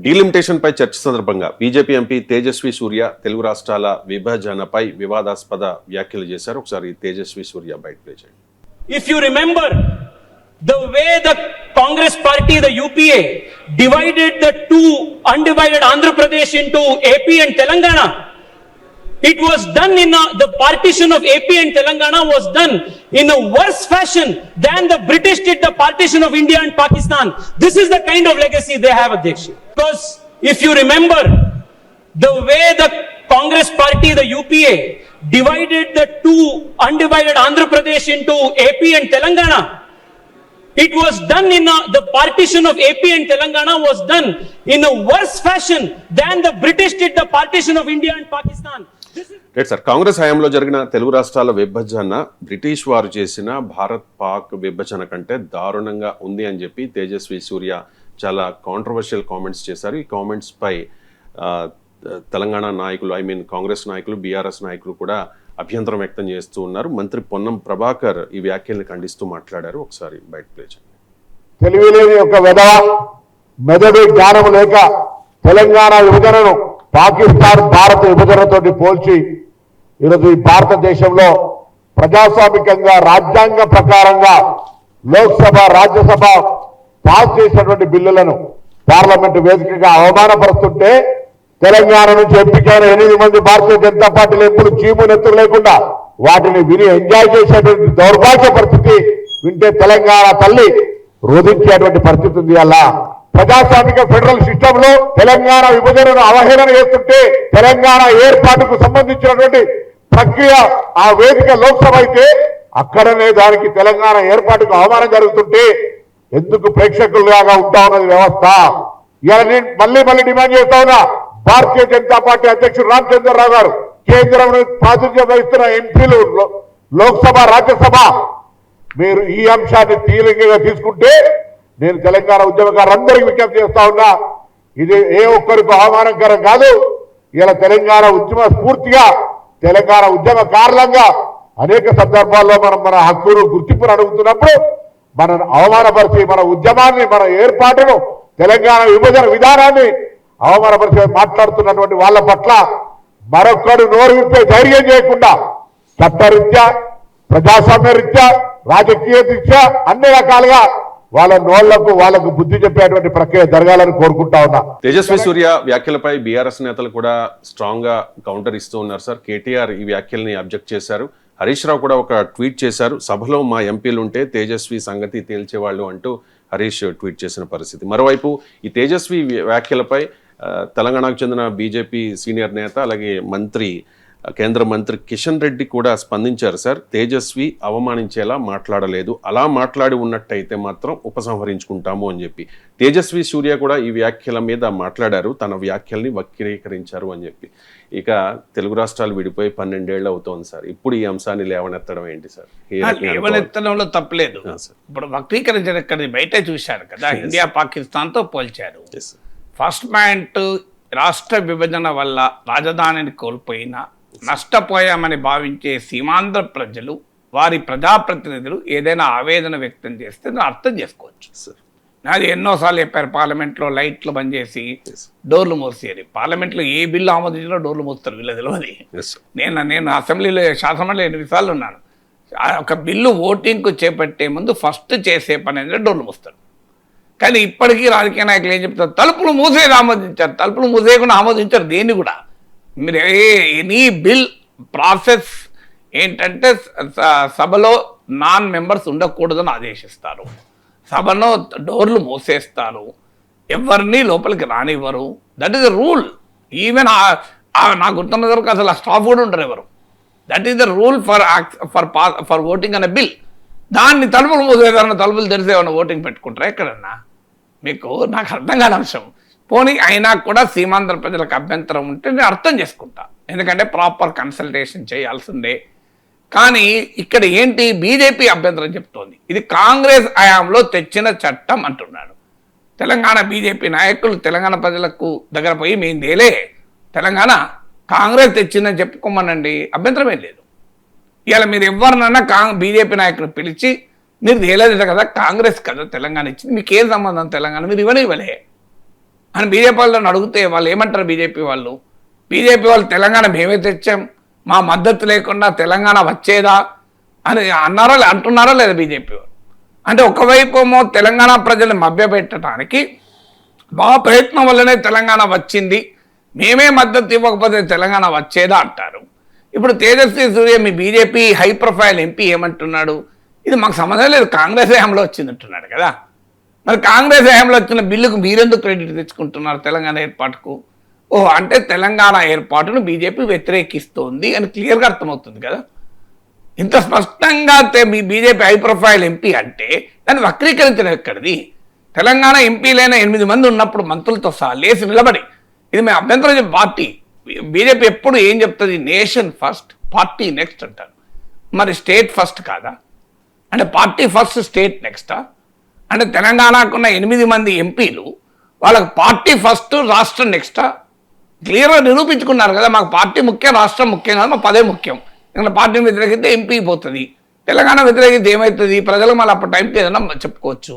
Delimitation పై చర్చ సందర్భంగా BJP MP Tejaswi సూర్య తెలుగు రాష్ట్రాల విభజనపై వివాదాస్పద వ్యాఖ్యలు చేశారు. ఒకసారి తేజస్వి సూర్య బయట ప్లే చేయండి. If you remember the way the Congress party, the UPA, divided the two undivided Andhra Pradesh into AP and Telangana, it was done the partition of AP and Telangana was done in a worse fashion than the British did the partition of India and Pakistan. This is the kind of legacy they have, Adhyaksha. Because if you remember the way the Congress party, the UPA, divided the two undivided Andhra Pradesh into AP and Telangana, it was done the partition of AP and Telangana was done in a worse fashion than the British did the partition of India and Pakistan. Right sir, Congress హయాంలో జరిగిన తెలుగు రాష్ట్రాల విభజన British వారు చేసిన భారత్ పాక్ విభజన కంటే దారుణంగా ఉంది అని చెప్పి తేజస్వి సూర్య చాలా కాంట్రవర్షియల్ కామెంట్స్ చేశారు. ఈ కామెంట్స్ పై తెలంగాణ నాయకులు కాంగ్రెస్ నాయకులు, బీఆర్ఎస్ నాయకులు కూడా అభ్యంతరం వ్యక్తం చేస్తూ ఉన్నారు. మంత్రి పొన్నం ప్రభాకర్ ఈ వ్యాఖ్యల్ని ఖండిస్తూ మాట్లాడారు. ఒకసారి బయట ప్లే చేయండి. తెలివిలేని ఒక వెధవ, మెదడు జ్ఞానం లేక తెలంగాణ విభజనను పాకిస్తాన్ భారత విభజనతో పోల్చి ఈరోజు ఈ భారతదేశంలో ప్రజాస్వామికంగా రాజ్యాంగ ప్రకారంగా లోక్సభ, రాజ్యసభ పాస్ చేసినటువంటి బిల్లులను పార్లమెంటు వేదికగా అవమానపరుస్తుంటే తెలంగాణ నుంచి ఎంపికైన 8 మంది భారతీయ జనతా పార్టీలు ఎప్పుడు చీము నెత్తులు లేకుండా వాటిని విని ఎంజాయ్ చేసేటువంటి దౌర్భాగ్య పరిస్థితి వింటే తెలంగాణ తల్లి రోధించేటువంటి పరిస్థితి ఉంది. అలా ప్రజాస్వామిక ఫెడరల్ సిస్టమ్ లో తెలంగాణ విభజనను అవహేళన చేస్తుంటే తెలంగాణ ఏర్పాటుకు సంబంధించినటువంటి ప్రక్రియ ఆ వేదిక లోక్సభ అయితే అక్కడనే దానికి తెలంగాణ ఏర్పాటుకు అవమానం జరుగుతుంటే ఎందుకు ప్రేక్షకులుగా ఉంటా ఉన్నది వ్యవస్థ? ఇలా నేను మళ్ళీ డిమాండ్ చేస్తా ఉన్నా, భారతీయ జనతా పార్టీ అధ్యక్షుడు రామచంద్రరావు గారు, కేంద్రంలో ప్రాతినిధ్యం వహిస్తున్న ఎంపీలు, లోక్సభ, రాజ్యసభ, మీరు ఈ అంశాన్ని తీవ్రంగా తీసుకుంటే నేను తెలంగాణ ఉద్యమకారులందరికీ విజ్ఞప్తి చేస్తా ఉన్నా, ఇది ఏ ఒక్కరికి అవమానకరం కాదు. ఇలా తెలంగాణ ఉద్యమ స్ఫూర్తిగా తెలంగాణ ఉద్యమకారులంగా అనేక సందర్భాల్లో మనం మన హక్కును, గుర్తింపును అడుగుతున్నప్పుడు మన అవమానపరిచి మన ఉద్యమాన్ని, మన ఏర్పాటును, తెలంగాణ విభజన విధానాన్ని అవమానపరిచి మాట్లాడుతున్నటువంటి వాళ్ళ పట్ల మరొక్కడు నోరు విప్పే ధైర్యం చేయకుండా చట్టరీత్యా, ప్రజాస్వామ్య రీత్యా, రాజకీయ రీత్యా అన్ని రకాలుగా వాళ్ళ నోళ్లకు వాళ్ళకు బుద్ధి చెప్పేటువంటి ప్రక్రియ జరగాలని కోరుకుంటా ఉన్నా. తేజస్వి సూర్య వ్యాఖ్యలపై బీఆర్ఎస్ నేతలు కూడా స్ట్రాంగ్ గా కౌంటర్ ఇస్తూ ఉన్నారు. సార్, కేటీఆర్ ఈ వ్యాఖ్యల్ని అబ్జెక్ట్ చేశారు. హరీష్ రావు కూడా ఒక ట్వీట్ చేశారు, సభలో మా ఎంపీలు ఉంటే తేజస్వి సంగతి తేల్చేవాళ్ళు అంటూ హరీష్ ట్వీట్ చేసిన పరిస్థితి. మరోవైపు ఈ తేజస్వి వ్యాఖ్యలపై తెలంగాణకు చెందిన బీజేపీ సీనియర్ నేత అలాగే కేంద్ర మంత్రి కిషన్ రెడ్డి కూడా స్పందించారు. సార్, తేజస్వి అవమానించేలా మాట్లాడలేదు, అలా మాట్లాడి ఉన్నట్టయితే మాత్రం ఉపసంహరించుకుంటాము అని చెప్పి తేజస్వి సూర్య కూడా ఈ వ్యాఖ్యల మీద మాట్లాడారు, తన వ్యాఖ్యల్ని వక్రీకరించారు అని చెప్పి. ఇక తెలుగు రాష్ట్రాలు విడిపోయి 12 ఏళ్ళు అవుతోంది సార్, ఇప్పుడు ఈ అంశాన్ని లేవనెత్తడం ఏంటి సార్? లేవనెత్తడంలో తప్పలేదు. ఇప్పుడు వక్రీకరించడం ఇక్కడ బయట చూశారు కదా, ఇండియా పాకిస్తాన్తో పోల్చారు. ఫస్ట్ పాయింట్, రాష్ట్ర విభజన వల్ల రాజధానిని కోల్పోయిన నష్టపోయామని భావించే సీమాంధ్ర ప్రజలు, వారి ప్రజాప్రతినిధులు ఏదైనా ఆవేదన వ్యక్తం చేస్తే అర్థం చేసుకోవచ్చు. అది ఎన్నోసార్లు చెప్పారు, పార్లమెంట్లో లైట్లు బంద్ చేసి డోర్లు మూసేది. పార్లమెంట్లో ఏ బిల్లు ఆమోదించినా డోర్లు మూస్తారు, వీళ్ళ తెలియదు. నేను అసెంబ్లీలో, శాసనమండలిలో 8 సార్లు ఉన్నాను. ఒక బిల్లు ఓటింగ్కు చేపట్టే ముందు ఫస్ట్ చేసే పని అనేది డోర్లు మూస్తారు. కానీ ఇప్పటికీ రాజకీయ నాయకులు ఏం చెప్తారు, తలుపులు మూసేది ఆమోదించారు, తలుపులు మూసేయకుండా ఆమోదించారు. దేన్ని కూడా మీరు ఎనీ బిల్ ప్రాసెస్ ఏంటంటే సభలో నాన్ మెంబర్స్ ఉండకూడదని ఆదేశిస్తారు, సభలో డోర్లు మూసేస్తారు, ఎవరిని లోపలికి రానివ్వరు. That is the rule. Even నాకు గుర్తున్న వరకు అసలు ఆ స్టాఫ్ కూడా ఉండరు ఎవరు. That is the rule for voting అనే బిల్. దాన్ని తలుపులు మూసేదాన్ని తలుపులు తెరిసేమన్నా ఓటింగ్ పెట్టుకుంటారా ఎక్కడన్నా? నాకు అర్థం కాని అంశం. పోనీ అయినా కూడా సీమాంధ్ర ప్రజలకు అభ్యంతరం ఉంటే నేను అర్థం చేసుకుంటా, ఎందుకంటే ప్రాపర్ కన్సల్టేషన్ చేయాల్సిందే. కానీ ఇక్కడ ఏంటి, బీజేపీ అభ్యంతరం చెప్తోంది, ఇది కాంగ్రెస్ హయాంలో తెచ్చిన చట్టం అంటున్నాడు. తెలంగాణ బీజేపీ నాయకులు తెలంగాణ ప్రజలకు దగ్గర పోయి మేము తేలే, తెలంగాణ కాంగ్రెస్ తెచ్చిందని చెప్పుకోమనండి, అభ్యంతరం ఏం లేదు. ఇలా మీరు ఎవరినన్నా బీజేపీ నాయకులు పిలిచి మీరు తేలేదు కదా, కాంగ్రెస్ కదా తెలంగాణ ఇచ్చింది, మీకు ఏం సంబంధం తెలంగాణ, మీరు ఇవ్వలే అని బీజేపీ వాళ్ళని అడిగితే వాళ్ళు ఏమంటారు? బీజేపీ వాళ్ళు తెలంగాణ మేమే తెచ్చాం, మా మద్దతు లేకుండా తెలంగాణ వచ్చేదా అని అంటున్నారా లేదా బీజేపీ వాళ్ళు? అంటే ఒకవైపు ఏమో తెలంగాణ ప్రజల్ని మభ్యపెట్టడానికి మా ప్రయత్నం వల్లనే తెలంగాణ వచ్చింది, మేమే మద్దతు ఇవ్వకపోతే తెలంగాణ వచ్చేదా అంటారు. ఇప్పుడు తేజస్వి సూర్య మీ బీజేపీ హై ప్రొఫైల్ ఎంపీ ఏమంటున్నాడు? ఇది మాకు సంబంధం లేదు, కాంగ్రెస్ హయాంలో వచ్చింది అంటున్నాడు కదా. మరి కాంగ్రెస్ హయాంలో వచ్చిన బిల్లుకు మీరెందుకు క్రెడిట్ తెచ్చుకుంటున్నారు తెలంగాణ ఏర్పాటుకు? అంటే తెలంగాణ ఏర్పాటును బీజేపీ వ్యతిరేకిస్తోంది అని క్లియర్గా అర్థమవుతుంది కదా. ఇంత స్పష్టంగా మీ బీజేపీ హై ప్రొఫైల్ ఎంపీ అంటే దాన్ని వక్రీకరించడం ఎక్కడిది? తెలంగాణ ఎంపీలైన 8 మంది ఉన్నప్పుడు మంత్రులతో సహా లేచి నిలబడి ఇది మేము అభ్యంతరం పార్టీ బీజేపీ ఎప్పుడు ఏం చెప్తుంది? నేషన్ ఫస్ట్ పార్టీ నెక్స్ట్ అంటారు. మరి స్టేట్ ఫస్ట్ కాదా? అంటే పార్టీ ఫస్ట్ స్టేట్ నెక్స్టా? అంటే తెలంగాణకున్న 8 మంది ఎంపీలు వాళ్ళకి పార్టీ ఫస్ట్ రాష్ట్రం నెక్స్టా? క్లియర్గా నిరూపించుకున్నారు కదా, మాకు పార్టీ ముఖ్యం రాష్ట్రం ముఖ్యం కాదు, మా పదే ముఖ్యం. ఎందుకంటే పార్టీని వ్యతిరేకిస్తే ఎంపీ పోతుంది, తెలంగాణ వ్యతిరేకిస్తే ఏమవుతుంది? ప్రజలకు మళ్ళీ అప్పుడు టైంకి ఏదైనా చెప్పుకోవచ్చు.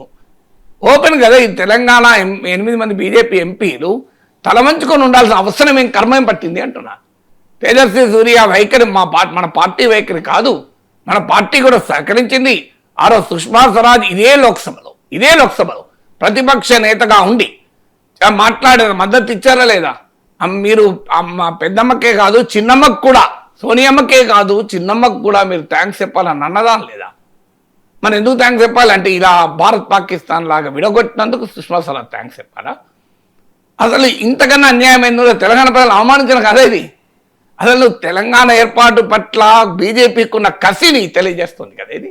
ఓపెన్ కదా. ఈ తెలంగాణ 8 మంది బీజేపీ ఎంపీలు తలవంచుకొని ఉండాల్సిన అవసరం ఏం కర్మేం పట్టింది అంటున్నా. తేజస్వి సూర్య వైఖరి మన పార్టీ వైఖరి కాదు, మన పార్టీ కూడా సహకరించింది. ఆ రోజు సుష్మా స్వరాజ్ ఇదే లోక్సభలో ప్రతిపక్ష నేతగా ఉండి మాట్లాడారు, మద్దతు ఇచ్చారా లేదా? మీరు మా పెద్దమ్మకే కాదు చిన్నమ్మకు కూడా, సోనియమ్మకే కాదు చిన్నమ్మకు కూడా మీరు థ్యాంక్స్ చెప్పాలని అన్నదా లేదా? మనం ఎందుకు థ్యాంక్స్ చెప్పాలంటే ఇలా భారత్ పాకిస్తాన్ లాగా విడగొట్టినందుకు సుష్మా స్వరాజ్ థ్యాంక్స్ చెప్పాలా? అసలు ఇంతకన్నా అన్యాయం ఏందో తెలంగాణ ప్రజలు అవమానించిన కదా ఇది. అసలు తెలంగాణ ఏర్పాటు పట్ల బీజేపీకి ఉన్న కసిని తెలియజేస్తుంది కదా ఇది.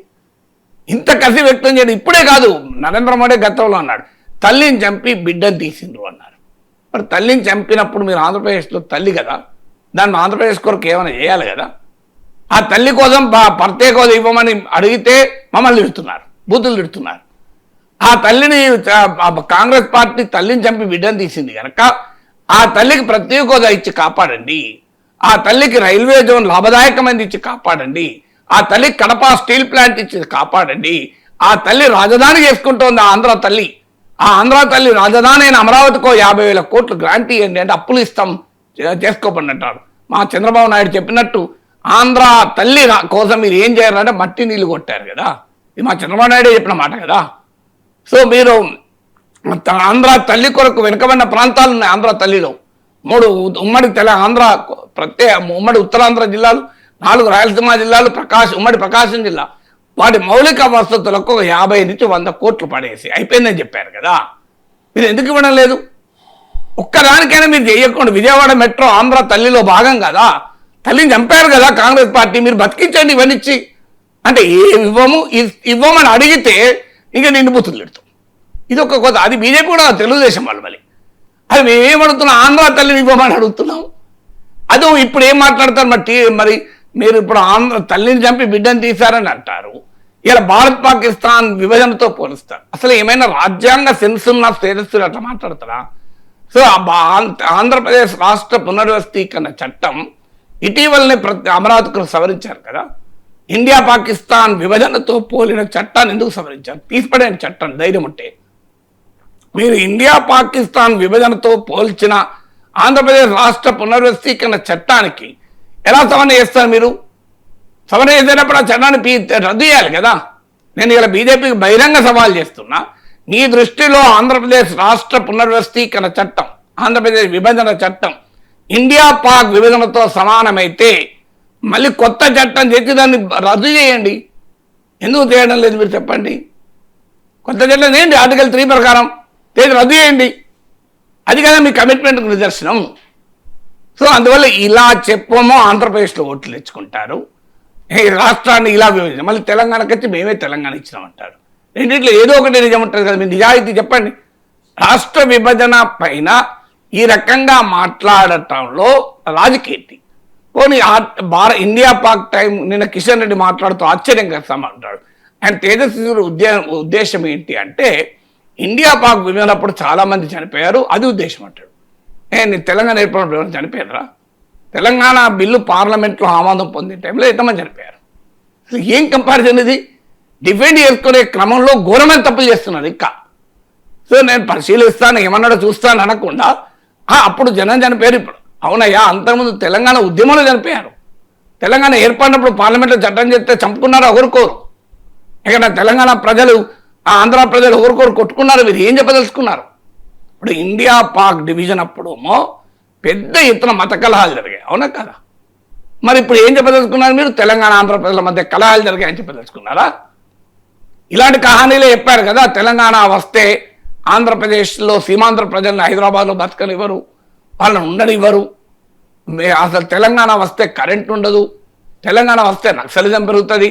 ఇంత కసి వ్యక్తం చేయడం ఇప్పుడే కాదు, నరేంద్ర మోడీ గతంలో అన్నాడు తల్లిని చంపి బిడ్డను తీసిండ్రు అన్నారు. మరి తల్లిని చంపినప్పుడు మీరు ఆంధ్రప్రదేశ్లో తల్లి కదా, దాన్ని ఆంధ్రప్రదేశ్ కొరకు ఏమైనా చేయాలి కదా. ఆ తల్లి కోసం ప్రత్యేక హోదా ఇవ్వమని అడిగితే మమ్మల్ని తిడుతున్నారు, బూతులు తిడుతున్నారు. ఆ తల్లిని కాంగ్రెస్ పార్టీ తల్లిని చంపి బిడ్డను తీసింది కనుక ఆ తల్లికి ప్రత్యేక హోదా ఇచ్చి కాపాడండి, ఆ తల్లికి రైల్వే జోన్ లాభదాయకమైనది ఇచ్చి కాపాడండి, ఆ తల్లికి కడప స్టీల్ ప్లాంట్ ఇచ్చి కాపాడండి. ఆ తల్లి రాజధాని చేసుకుంటోంది ఆంధ్ర తల్లి. ఆ ఆంధ్ర తల్లి రాజధాని అయిన అమరావతికో 50,000 కోట్లు గ్రాంట్ ఇవ్వండి అంటే అప్పులు ఇస్తాం చేసుకోబడినట్టారు. మా చంద్రబాబు నాయుడు చెప్పినట్టు ఆంధ్ర తల్లి కోసం మీరు ఏం చేయాలంటే మట్టి నీళ్లు కొట్టారు కదా. ఇది మా చంద్రబాబు నాయుడు చెప్పిన మాట కదా. సో మీరు ఆంధ్ర తల్లి కొరకు వెనుకబడిన ప్రాంతాలు ఉన్నాయి. ఆంధ్ర తల్లిలో 3 ఉమ్మడి ఆంధ్ర ఉమ్మడి ఉత్తరాంధ్ర జిల్లాలు, 4 రాయలసీమ జిల్లాలు, ఉమ్మడి ప్రకాశం జిల్లా, వాటి మౌలిక వసతులకు 50 నుంచి 100 కోట్లు పడేసి అయిపోయిందని చెప్పారు కదా. మీరు ఎందుకు ఇవ్వడం లేదు? ఒక్కదానికైనా మీరు చేయకుండా విజయవాడ మెట్రో ఆంధ్ర తల్లిలో భాగం కదా, తల్లిని చంపారు కదా కాంగ్రెస్ పార్టీ, మీరు బతికించండి ఇవన్నిచ్చి అంటే ఇవ్వమని అడిగితే ఇంకా నిండిపోతుంది పెడతాం. ఇది ఒక కొత్త, అది బీజేపీ కూడా తెలుగుదేశం వాళ్ళు మళ్ళీ అది మేమేమడుగుతున్నాం, ఆంధ్ర తల్లిని ఇవ్వమని అడుగుతున్నాం. అదో ఇప్పుడు ఏం మాట్లాడతారు మరి మీరు ఇప్పుడు ఆంధ్ర తల్లిని చంపి బిడ్డను తీశారని అంటారు, ఇలా భారత్ పాకిస్తాన్ విభజనతో పోలుస్తారు. అసలు ఏమైనా రాజ్యాంగ సెన్స్ ఉన్న స్టేటస్ అట్లా మాట్లాడతారా? సో ఆంధ్రప్రదేశ్ రాష్ట్ర పునర్వ్యవస్థీకరణ చట్టం ఇటీవలనే అమరావతికి సవరించారు కదా. ఇండియా పాకిస్తాన్ విభజనతో పోలిన చట్టాన్ని ఎందుకు సవరించారు? తీసిపడేని చట్టం ధైర్యం ఉంటే. మీరు ఇండియా పాకిస్తాన్ విభజనతో పోల్చిన ఆంధ్రప్రదేశ్ రాష్ట్ర పునర్వ్యవస్థీకరణ చట్టానికి ఎలా సవరణ చేస్తారు? మీరు సవరణ చేసేటప్పుడు ఆ చట్టాన్ని రద్దు చేయాలి కదా. నేను ఇలా బీజేపీకి బహిరంగ సవాల్ చేస్తున్నా. మీ దృష్టిలో ఆంధ్రప్రదేశ్ రాష్ట్ర పునర్వ్యవస్థీకరణ చట్టం, ఆంధ్రప్రదేశ్ విభజన చట్టం ఇండియా పాక్ విభజనతో సమానమైతే మళ్ళీ కొత్త చట్టం చేసి దాన్ని రద్దు చేయండి. ఎందుకు చేయడం లేదు మీరు చెప్పండి? కొత్త చట్టం చేయండి, ఆర్టికల్ 3 ప్రకారం చేసి రద్దు చేయండి. అది కదా మీ కమిట్మెంట్కి నిదర్శనం. సో అందువల్ల ఇలా చెప్పమో ఆంధ్రప్రదేశ్లో ఓట్లు తెచ్చుకుంటారు, ఈ రాష్ట్రాన్ని ఇలా విభజించాం, మళ్ళీ తెలంగాణకి వచ్చి మేమే తెలంగాణ ఇచ్చినామంటారు. రెండింటిలో ఏదో ఒకటి నిజం ఉంటుంది కదా. మీరు నిజాయితీ చెప్పండి. రాష్ట్ర విభజన పైన ఈ రకంగా మాట్లాడటంలో రాజకీయం పోనీ ఇండియా పాక్ టైం నిన్న కిషన్ రెడ్డి మాట్లాడుతూ ఆశ్చర్యంగా అంటాడు. ఆయన తేజస్వి ఉద్దేశం ఏంటి అంటే ఇండియా పాక్ విభజనప్పుడు చాలా మంది చనిపోయారు, అది ఉద్దేశం అంటాడు. నేను తెలంగాణ ఏర్పడినప్పుడు చనిపోయారా? తెలంగాణ బిల్లు పార్లమెంట్లో ఆమోదం పొందే టైంలో ఎంతమంది చనిపోయారు? అసలు ఏం కంపారిజన్ ఇది? డిఫెండ్ చేసుకునే క్రమంలో ఘోరమైన తప్పులు చేస్తున్నారు ఇంకా. సో నేను పరిశీలిస్తాను, ఏమన్నాడో చూస్తాను అనకుండా అప్పుడు జనం చనిపోయారు. ఇప్పుడు అవునయ్యా, అంతకుముందు తెలంగాణ ఉద్యమంలో చనిపోయారు. తెలంగాణ ఏర్పడినప్పుడు పార్లమెంట్లో చట్టం చేస్తే చంపుకున్నారు, ఒకరికోరు. ఇక్కడ తెలంగాణ ప్రజలు, ఆంధ్ర ప్రజలు ఒకరికోరు కొట్టుకున్నారు. మీరు ఏం చెప్పదలుచుకున్నారు? ఇప్పుడు ఇండియా పాక్ డివిజన్ అప్పుడేమో పెద్ద ఎత్తున మత కలహాలు జరిగాయి, అవునా కదా? మరి ఇప్పుడు ఏం చెప్పదలుచుకున్నారు మీరు? తెలంగాణ ఆంధ్ర ప్రజల మధ్య కలహాలు జరిగాయని చెప్పదలుచుకున్నారా? ఇలాంటి కహానీలే చెప్పారు కదా. తెలంగాణ వస్తే ఆంధ్రప్రదేశ్లో సీమాంధ్ర ప్రజలను హైదరాబాద్లో బతకనివ్వరు, వాళ్ళని ఉండనివ్వరు. అసలు తెలంగాణ వస్తే కరెంట్ ఉండదు, తెలంగాణ వస్తే నక్సలిజం పెరుగుతుంది,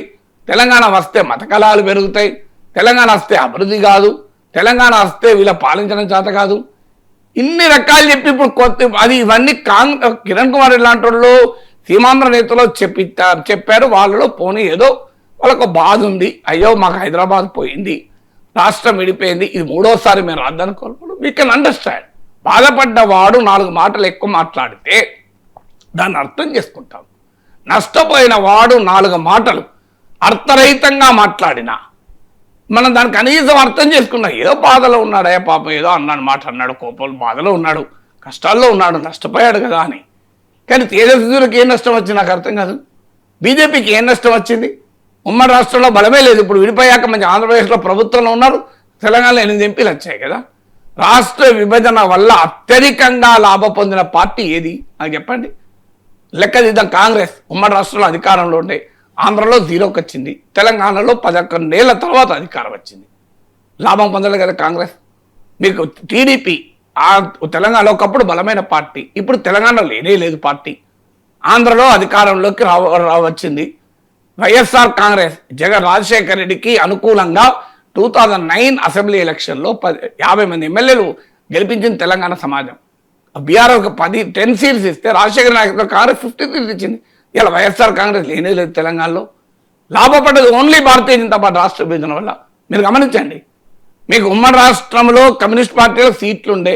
తెలంగాణ వస్తే మత కలహాలు పెరుగుతాయి, తెలంగాణ వస్తే అభివృద్ధి కాదు, తెలంగాణ వస్తే వీళ్ళ పాలించడం చేత కాదు. ఇన్ని రకాలు చెప్పి ఇప్పుడు కొత్త అది ఇవన్నీ కిరణ్ కుమార్ ఇలాంటి వాళ్ళు సీమాంధ్ర నేతలు చెప్పారు. వాళ్ళలో పోనీ ఏదో వాళ్ళకు బాధ ఉంది, అయ్యో మాకు హైదరాబాద్ పోయింది, రాష్ట్రం విడిపోయింది, ఇది 3వసారి మేము రాద్దనుకోవాలి. We can understand. బాధపడ్డవాడు 4 మాటలు ఎక్కువ మాట్లాడితే దాన్ని అర్థం చేసుకుంటాం. నష్టపోయిన వాడు 4 మాటలు అర్థరహితంగా మాట్లాడినా మనం దాన్ని కనీసం అర్థం చేసుకున్నాం. ఏదో బాధలో ఉన్నాడు, పాపం ఏదో అన్నాడు, మాట అన్నాడు, కోపంలో బాధలో ఉన్నాడు, కష్టాల్లో ఉన్నాడు, నష్టపోయాడు కదా అని. కానీ తేజస్వికి ఏం నష్టం వచ్చింది నాకు అర్థం కాదు. బీజేపీకి ఏం నష్టం వచ్చింది? ఉమ్మడి రాష్ట్రంలో బలమే లేదు. ఇప్పుడు విడిపోయాక మంచి ఆంధ్రప్రదేశ్లో ప్రభుత్వంలో ఉన్నారు, తెలంగాణలో 8 ఎంపీలు వచ్చాయి కదా. రాష్ట్ర విభజన వల్ల అత్యధికంగా లాభం పొందిన పార్టీ ఏది నాకు చెప్పండి. లెక్క తీద్దాం. కాంగ్రెస్ ఉమ్మడి రాష్ట్రంలో అధికారంలో ఉండే, ఆంధ్రలో 0కి వచ్చింది, తెలంగాణలో 11 ఏళ్ల తర్వాత అధికారం వచ్చింది. లాభం పొందలేదు కదా కాంగ్రెస్. మీకు టీడీపీ తెలంగాణలో ఒకప్పుడు బలమైన పార్టీ, ఇప్పుడు తెలంగాణలో లేనే లేదు పార్టీ. ఆంధ్రలో అధికారంలోకి వచ్చింది. వైఎస్ఆర్ కాంగ్రెస్ రాజశేఖర రెడ్డికి అనుకూలంగా 2009 అసెంబ్లీ ఎలక్షన్లో 50 మంది ఎమ్మెల్యేలు గెలిపించింది తెలంగాణ సమాజం. బీఆర్ఎస్ 10 సీట్స్ ఇస్తే రాజశేఖర నాయకులు కాంగ్రెస్ 50 సీట్స్ ఇచ్చింది. ఇలా వైఎస్ఆర్ కాంగ్రెస్ లేనే లేదు తెలంగాణలో. లాభపడ్డది ఓన్లీ భారతీయ జనతా పార్టీ రాష్ట్ర విభజన వల్ల. మీరు గమనించండి, మీకు ఉమ్మడి రాష్ట్రంలో కమ్యూనిస్ట్ పార్టీలో సీట్లు ఉండే,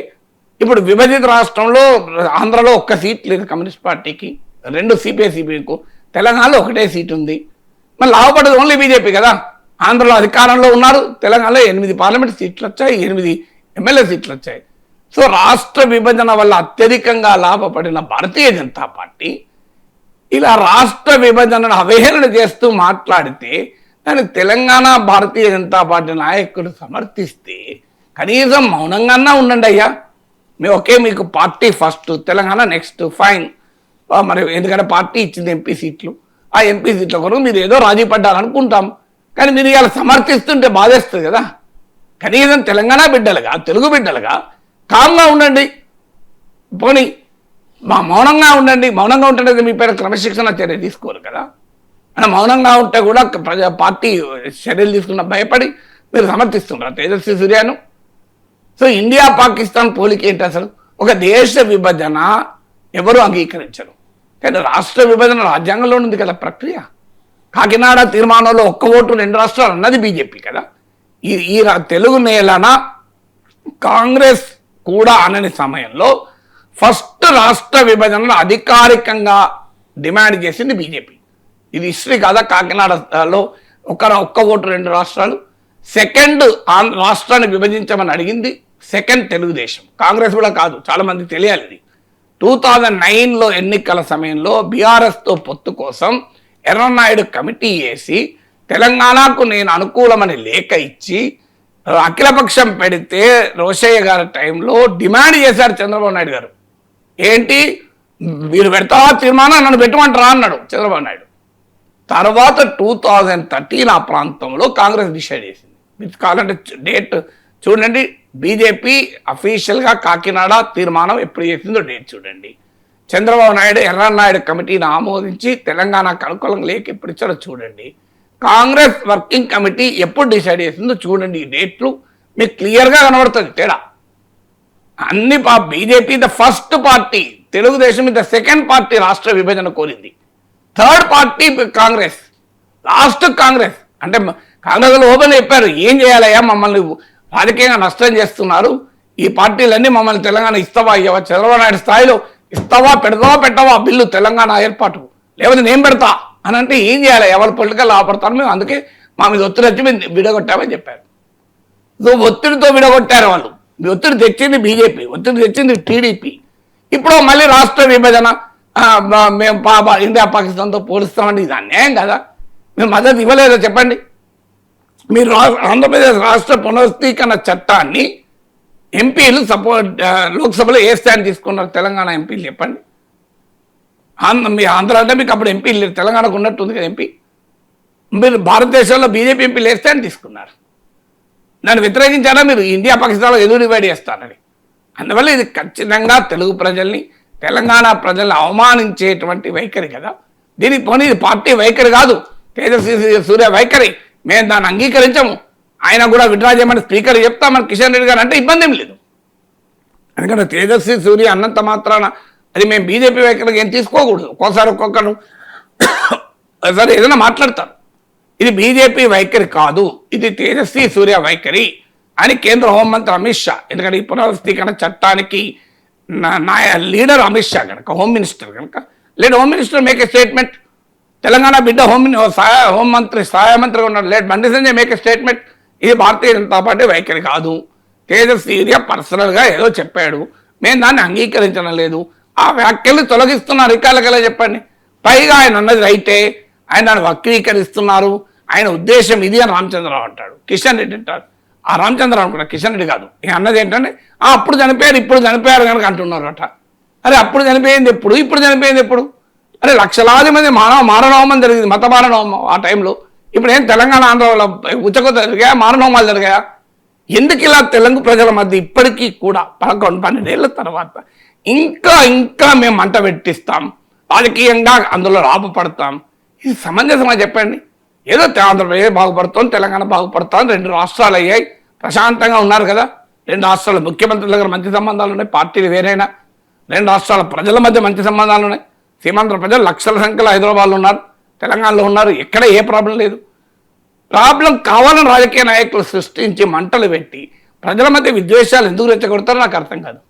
ఇప్పుడు విభజిత రాష్ట్రంలో ఆంధ్రలో 1 సీట్ లేదు కమ్యూనిస్ట్ పార్టీకి, 2 సిపిఐ-సిపిఐకు, తెలంగాణలో 1 సీట్ ఉంది. మరి లాభపడ్డది ఓన్లీ బీజేపీ కదా. ఆంధ్రలో అధికారంలో ఉన్నారు, తెలంగాణలో 8 పార్లమెంట్ సీట్లు వచ్చాయి, 8 ఎమ్మెల్యే సీట్లు వచ్చాయి. సో రాష్ట్ర విభజన వల్ల అత్యధికంగా లాభపడిన భారతీయ జనతా పార్టీ ఇలా రాష్ట్ర విభజనను అవహేళన చేస్తూ మాట్లాడితే దాన్ని తెలంగాణ భారతీయ జనతా పార్టీ నాయకుడు సమర్థిస్తే కనీసం మౌనంగానే ఉండండి అయ్యా. మీకు party first, Telangana next, fine. మరి ఎందుకంటే పార్టీ ఇచ్చింది ఎంపీ సీట్లు, ఆ ఎంపీ సీట్ల కొరకు మీరు ఏదో రాజీ పడ్డారనుకుంటాం. కానీ మీరు ఇలా సమర్థిస్తుంటే బాధేస్తుంది కదా. కనీసం తెలంగాణ బిడ్డలుగా, తెలుగు బిడ్డలుగా కామ్గా ఉండండి. పోనీ మౌనంగా ఉండండి. మౌనంగా ఉంటే మీ పేరు క్రమశిక్షణ చర్య తీసుకోరు కదా. అని మౌనంగా ఉంటే కూడా పార్టీ చర్యలు తీసుకున్న భయపడి మీరు సమర్థిస్తున్నారు తేజస్వి సూర్యను. సో ఇండియా పాకిస్తాన్ పోలిక ఏంటి? అసలు ఒక దేశ విభజన ఎవరు అంగీకరించరు, కానీ రాష్ట్ర విభజన రాజ్యాంగంలో ఉంది కదా ప్రక్రియ. కాకినాడ తీర్మానంలో 1 ఓటు 2 రాష్ట్రాలు అన్నది బీజేపీ కదా. ఈ తెలుగు నేలన కాంగ్రెస్ కూడా అనని సమయంలో ఫస్ట్ రాష్ట్ర విభజనను అధికారికంగా డిమాండ్ చేసింది బీజేపీ. ఇది హిస్టరీ కాదా? కాకినాడలో 1 ఓటు 2 రాష్ట్రాలు. సెకండ్ రాష్ట్రాన్ని విభజించమని అడిగింది సెకండ్ తెలుగుదేశం, కాంగ్రెస్ కూడా కాదు. చాలా మంది తెలియాలి ఇది. 2009లో ఎన్నికల సమయంలో బీఆర్ఎస్తో పొత్తు కోసం ఎర్రనాయుడు కమిటీ వేసి తెలంగాణకు నేను అనుకూలమని లేఖ ఇచ్చి అఖిలపక్షం పెడితే రోషయ్య గారి టైంలో డిమాండ్ చేశారు చంద్రబాబు నాయుడు గారు. ఏంటి, మీరు పెడతావా తీర్మానం, నన్ను పెట్టమంటారా అన్నాడు చంద్రబాబు నాయుడు. తర్వాత 2013 ఆ ప్రాంతంలో కాంగ్రెస్ డిసైడ్ చేసింది. మీరు కావాలంటే డేట్ చూడండి. బీజేపీ అఫీషియల్గా కాకినాడ తీర్మానం ఎప్పుడు చేసిందో డేట్ చూడండి. చంద్రబాబు నాయుడు ఎర్రనాయుడు కమిటీని ఆమోదించి తెలంగాణకు అనుకూలంగా లేక ఎప్పుడు ఇచ్చారో చూడండి. కాంగ్రెస్ వర్కింగ్ కమిటీ ఎప్పుడు డిసైడ్ చేసిందో చూడండి. ఈ డేట్లు మీకు క్లియర్గా కనబడుతుంది తేడా. అన్ని BJP the first party, Telugu Desam the second party రాష్ట్ర విభజన కోరింది. Third party Congress, last Congress. అంటే కాంగ్రెస్ ఓపెన్ చెప్పారు, ఏం చేయాలయ్యా, మమ్మల్ని రాజకీయంగా నష్టం చేస్తున్నారు, ఈ పార్టీలన్నీ మమ్మల్ని తెలంగాణ ఇస్తావా ఇవ్వవా, చంద్రబాబు నాయుడు స్థాయిలో ఇస్తావా పెట్టవా బిల్లు తెలంగాణ ఏర్పాటు, లేకపోతే నేను పెడతా అని అంటే ఏం చేయాలి, ఎవరు పొలిటికల్ ఆపడతారు, మేము అందుకే మా మీద ఒత్తిడి వచ్చి మేము విడగొట్టామని చెప్పారు. సో ఒత్తిడితో విడగొట్టారు వాళ్ళు. ఒత్తిడి తెచ్చింది బీజేపీ, ఒత్తిడి తెచ్చింది టీడీపీ. ఇప్పుడు మళ్ళీ రాష్ట్ర విభజన మేము ఇండియా పాకిస్తాన్తో పోలుస్తామండి, ఇది అన్యాయం కదా. మేము మద్దతు ఇవ్వలేదో చెప్పండి. మీరు ఆంధ్రప్రదేశ్ రాష్ట్ర పునరుద్ధీకరణ చట్టాన్ని ఎంపీలు లోక్సభలో ఏ స్టాండ్ తీసుకున్నారు తెలంగాణ ఎంపీలు చెప్పండి. మీ ఆంధ్ర అంటే మీకు అప్పుడు ఎంపీలు లేరు, తెలంగాణకు ఉన్నట్టుంది కదా ఎంపీ. మీరు భారతదేశంలో బీజేపీ ఎంపీలు ఏ స్టాండ్ తీసుకున్నారు? దాన్ని వ్యతిరేకించారా మీరు ఇండియా పాకిస్తాన్లో ఎదురు డివైడ్ చేస్తారని? అందువల్ల ఇది ఖచ్చితంగా తెలుగు ప్రజల్ని, తెలంగాణ ప్రజల్ని అవమానించేటువంటి వైఖరి కదా. దీనికి పోనీ ఇది పార్టీ వైఖరి కాదు, తేజస్వి సూర్య వైఖరి. మేము దాన్ని అంగీకరించము. ఆయన కూడా విడ్రా చేయమని స్పీకర్ చెప్తామని కిషన్ రెడ్డి గారు అంటే ఇబ్బంది ఏం లేదు. ఎందుకంటే తేజస్వి సూర్య అన్నంత మాత్రాన అది మేము బీజేపీ వైఖరికి ఏం తీసుకోకూడదు. ఒక్కోసారి ఒక్కొక్కరు సరే ఏదైనా మాట్లాడతారు. ఇది బీజేపీ వైఖరి కాదు, ఇది తేజస్వి సూర్య వైఖరి అని కేంద్ర హోంమంత్రి అమిత్ షా, ఎందుకంటే ఈ పునర్వ్యవస్థీకరణ చట్టానికి లీడర్ అమిత్ షా కనుక, హోమ్ మినిస్టర్ కనుక, late home minister make a statement. Telangana బిడ్డ హోంమంత్రి సహాయ మంత్రిగా ఉన్నాడు, late Bandi Sanjay make a statement. ఇది భారతీయ జనతా పార్టీ వైఖరి కాదు. తేజస్వి సూర్య పర్సనల్గా ఏదో చెప్పాడు, మేము దాన్ని అంగీకరించడం లేదు. ఆ వ్యాఖ్యలు తొలగిస్తున్నారు రికార్డులకెలా చెప్పండి. పైగా ఆయన అన్నది రైటే, ఆయన దాన్ని వక్రీకరిస్తున్నారు. ఆయన ఉద్దేశం ఇది అని రామచంద్రరావు అంటాడు, కిషన్ రెడ్డి అంటాడు. ఆ రామచంద్రరావు అనుకున్నా, కిషన్ రెడ్డి కాదు. అన్నది ఏంటంటే అప్పుడు చనిపోయారు ఇప్పుడు చనిపోయారు కనుక అంటున్నారు అట. అరే అప్పుడు చనిపోయింది ఎప్పుడు, ఇప్పుడు చనిపోయింది ఎప్పుడు? అరే లక్షలాది మంది మారణహోమం జరిగింది, మత మారణహోమం ఆ టైంలో. ఇప్పుడు ఏం తెలంగాణ ఆంధ్రలో ఉచ్చకొత్త జరిగాయా, మారణహోమాలు జరిగాయా? ఎందుకు ఇలా తెలుగు ప్రజల మధ్య ఇప్పటికీ కూడా 11-12 ఏళ్ళ తర్వాత ఇంకా మేము మంట పెట్టిస్తాం, రాజకీయంగా అందులో లాభపడతాం? ఇది సమంజసమా చెప్పండి? ఏదో ఆంధ్రప్రదేశ్ బాగుపడుతోంది, తెలంగాణ బాగుపడుతోంది, 2 రాష్ట్రాలు అయ్యాయి, ప్రశాంతంగా ఉన్నారు కదా. 2 రాష్ట్రాల ముఖ్యమంత్రుల దగ్గర మంచి సంబంధాలు ఉన్నాయి, పార్టీలు వేరైనా. 2 రాష్ట్రాల ప్రజల మధ్య మంచి సంబంధాలు ఉన్నాయి. సీమాంధ్ర ప్రజలు లక్షల సంఖ్యలో హైదరాబాద్లో ఉన్నారు, తెలంగాణలో ఉన్నారు, ఎక్కడ ఏ ప్రాబ్లం లేదు. ప్రాబ్లం కావాలని రాజకీయ నాయకులు సృష్టించి మంటలు పెట్టి ప్రజల మధ్య విద్వేషాలు ఎందుకు రెచ్చగొడతారో నాకు అర్థం కాదు.